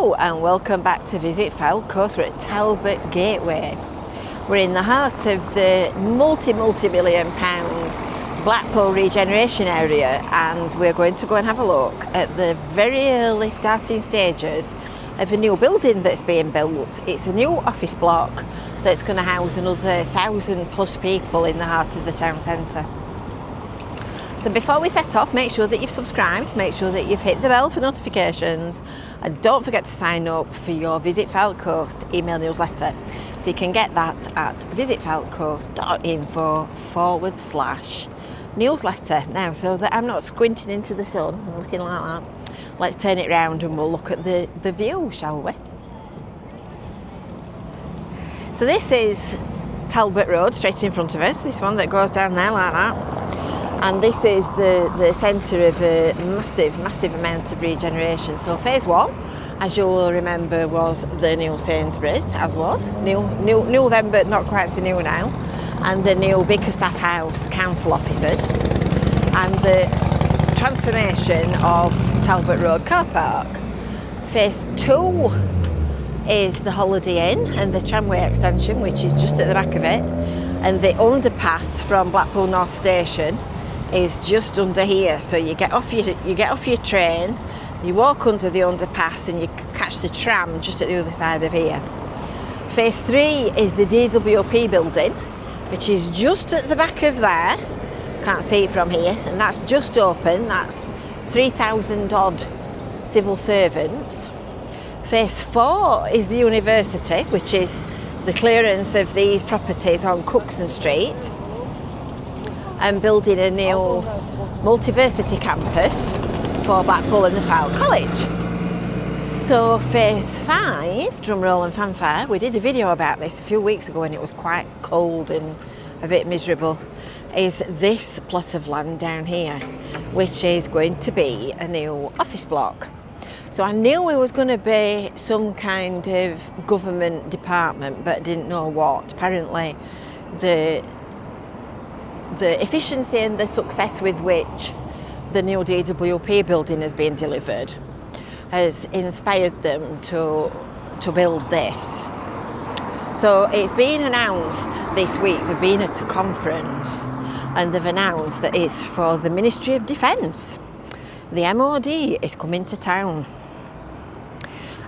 Hello and welcome back to Visit Fylde. Of course, we're at Talbot Gateway. We're in the heart of the multi-million pound Blackpool Regeneration area, and we're going to go and have a look at the very early starting stages of a new building that's being built. It's a new office block that's going to house another 1,000+ people in the heart of the town centre. So before we set off, make sure that you've subscribed, make sure that you've hit the bell for notifications, and don't forget to sign up for your Visit Fylde Coast email newsletter. So you can get that at visitfyldecoast.info/newsletter. Now, so that I'm not squinting into the sun and looking like that, let's turn it round and we'll look at the view, shall we? So this is Talbot Road, straight in front of us, this one that goes down there like that. And this is the centre of a massive amount of regeneration. So phase one, as you will remember, was the new Sainsbury's, as was. New then, but not quite so new now. And the new Bickerstaff House council offices. And the transformation of Talbot Road car park. Phase two is the Holiday Inn and the tramway extension, which is just at the back of it. And the underpass from Blackpool North Station is just under here. So you get off your train, you walk under the underpass and you catch the tram just at the other side of here. Phase three is the DWP building, which is just at the back of there. Can't see it from here, and that's just open. That's 3,000 odd civil servants. Phase four is the university, which is the clearance of these properties on Cookson Street and building a new multiversity campus for Blackpool and the Fylde College. So phase five, drumroll and fanfare, we did a video about this a few weeks ago and it was quite cold and a bit miserable, is this plot of land down here, which is going to be a new office block. So I knew it was going to be some kind of government department, but didn't know what. Apparently the efficiency and the success with which the new DWP building has been delivered has inspired them to build this. So it's been announced this week, they've been at a conference and they've announced that it's for the Ministry of Defence. The MOD is coming to town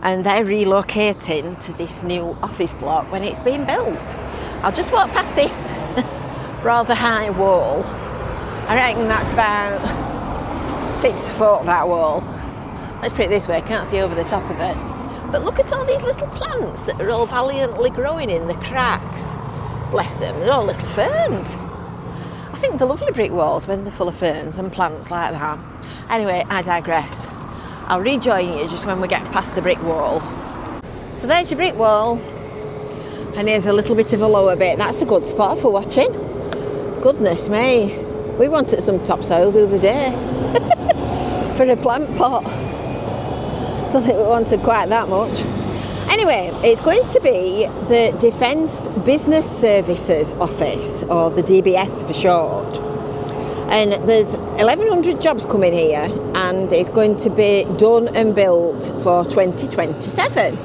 and they're relocating to this new office block when it's being built. I'll just walk past this rather high wall. I reckon that's about 6 foot, that wall. Let's put it this way, I can't see over the top of it. But look at all these little plants that are all valiantly growing in the cracks. Bless them, they're all little ferns. I think they're lovely brick walls when they're full of ferns and plants like that. Anyway, I digress. I'll rejoin you just when we get past the brick wall. So there's your brick wall. And here's a little bit of a lower bit. That's a good spot for watching. Goodness me. We wanted some topsoil the other day for a plant pot. Don't think we wanted quite that much. Anyway, it's going to be the Defence Business Services Office, or the DBS for short. And there's 1,100 jobs coming here, and it's going to be done and built for 2027,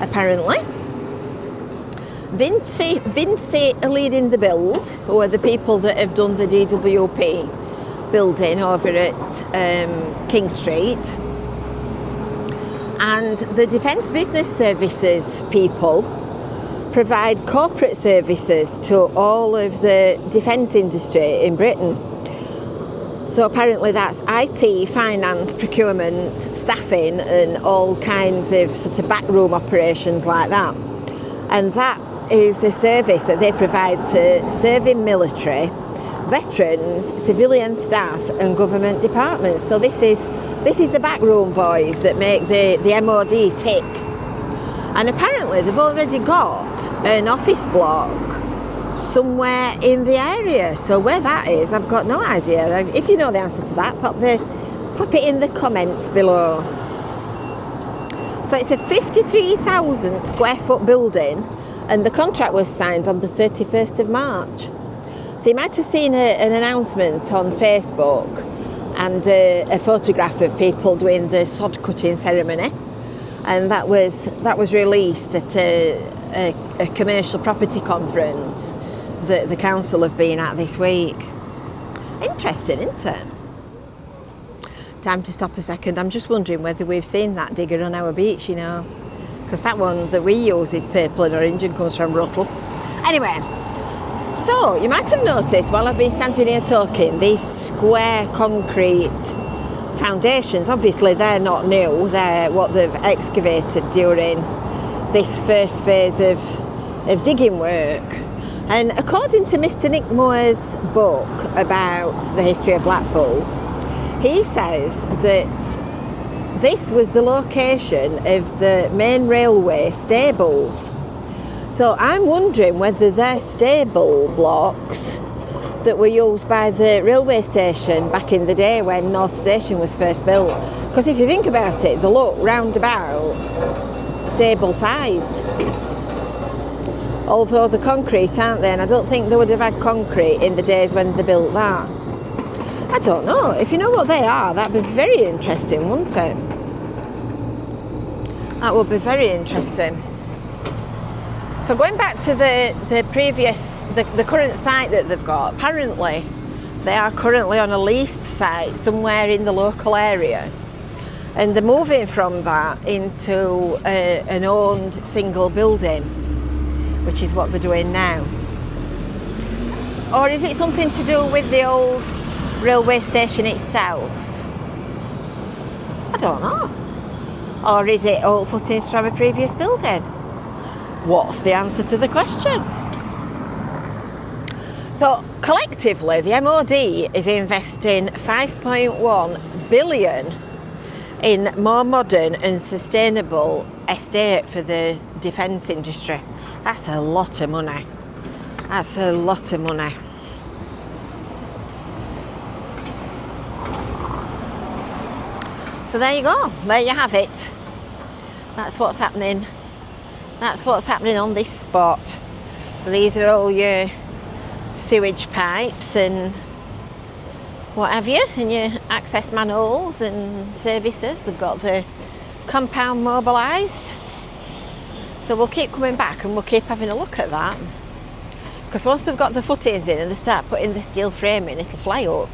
apparently. Vinci are leading the build, who are the people that have done the DWP building over at King Street. And the Defence Business Services people provide corporate services to all of the defence industry in Britain. So apparently that's IT, finance, procurement, staffing and all kinds of sort of backroom operations like that. And that is a service that they provide to serving military, veterans, civilian staff and government departments. So this is the backroom boys that make the MOD tick. And apparently they've already got an office block somewhere in the area. So where that is, I've got no idea. If you know the answer to that, pop it in the comments below. So it's a 53,000 square foot building, and the contract was signed on the 31st of March. So you might have seen an announcement on Facebook and a photograph of people doing the sod cutting ceremony. and that was released at a commercial property conference that the council have been at this week. Interesting, isn't it? Time to stop a second. I'm just wondering whether we've seen that digger on our beach, you know, because that one that we use is purple and orange and comes from Ruttle. Anyway, so you might have noticed while I've been standing here talking, these square concrete foundations, obviously they're not new, they're what they've excavated during this first phase of digging work. And according to Mr. Nick Moore's book about the history of Blackpool, he says that this was the location of the main railway stables. So I'm wondering whether they're stable blocks that were used by the railway station back in the day when North Station was first built. Because if you think about it, they look roundabout stable sized. Although the concrete, aren't they? And I don't think they would have had concrete in the days when they built that. I don't know. If you know what they are, that'd be very interesting, wouldn't it? That would be very interesting. So going back to the previous, the current site that they've got, apparently they are currently on a leased site somewhere in the local area. And they're moving from that into an owned single building, which is what they're doing now. Or is it something to do with the old railway station itself? I don't know. Or is it old footings from a previous building? What's the answer to the question? So collectively, the MOD is investing 5.1 billion in more modern and sustainable estate for the defence industry. That's a lot of money. That's a lot of money. So there you go. There you have it. That's what's happening. That's what's happening on this spot. So these are all your sewage pipes and what have you, and your access manholes and services. They've got the compound mobilised. So we'll keep coming back and we'll keep having a look at that. Because once they've got the footings in and they start putting the steel frame in, it'll fly up.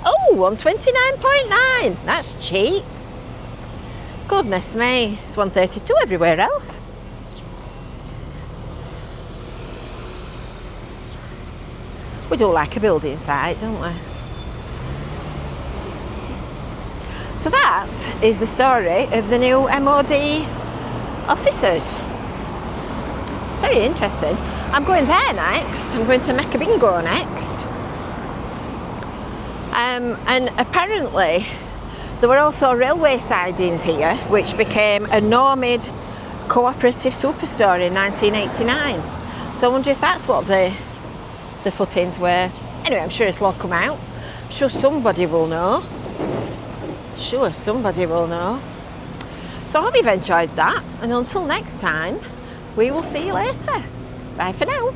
Oh, on 29.9. That's cheap. Goodness me. It's 132 everywhere else. We do like a building site, don't we? So that is the story of the new MOD officers. It's very interesting. I'm going there next. I'm going to Mecca Bingo next. And apparently there were also railway sidings here, which became a Normid cooperative superstore in 1989. So I wonder if that's what the footings were. Anyway, I'm sure it'll all come out. I'm sure somebody will know. Sure, somebody will know. So I hope you've enjoyed that. And until next time, we will see you later. Bye for now.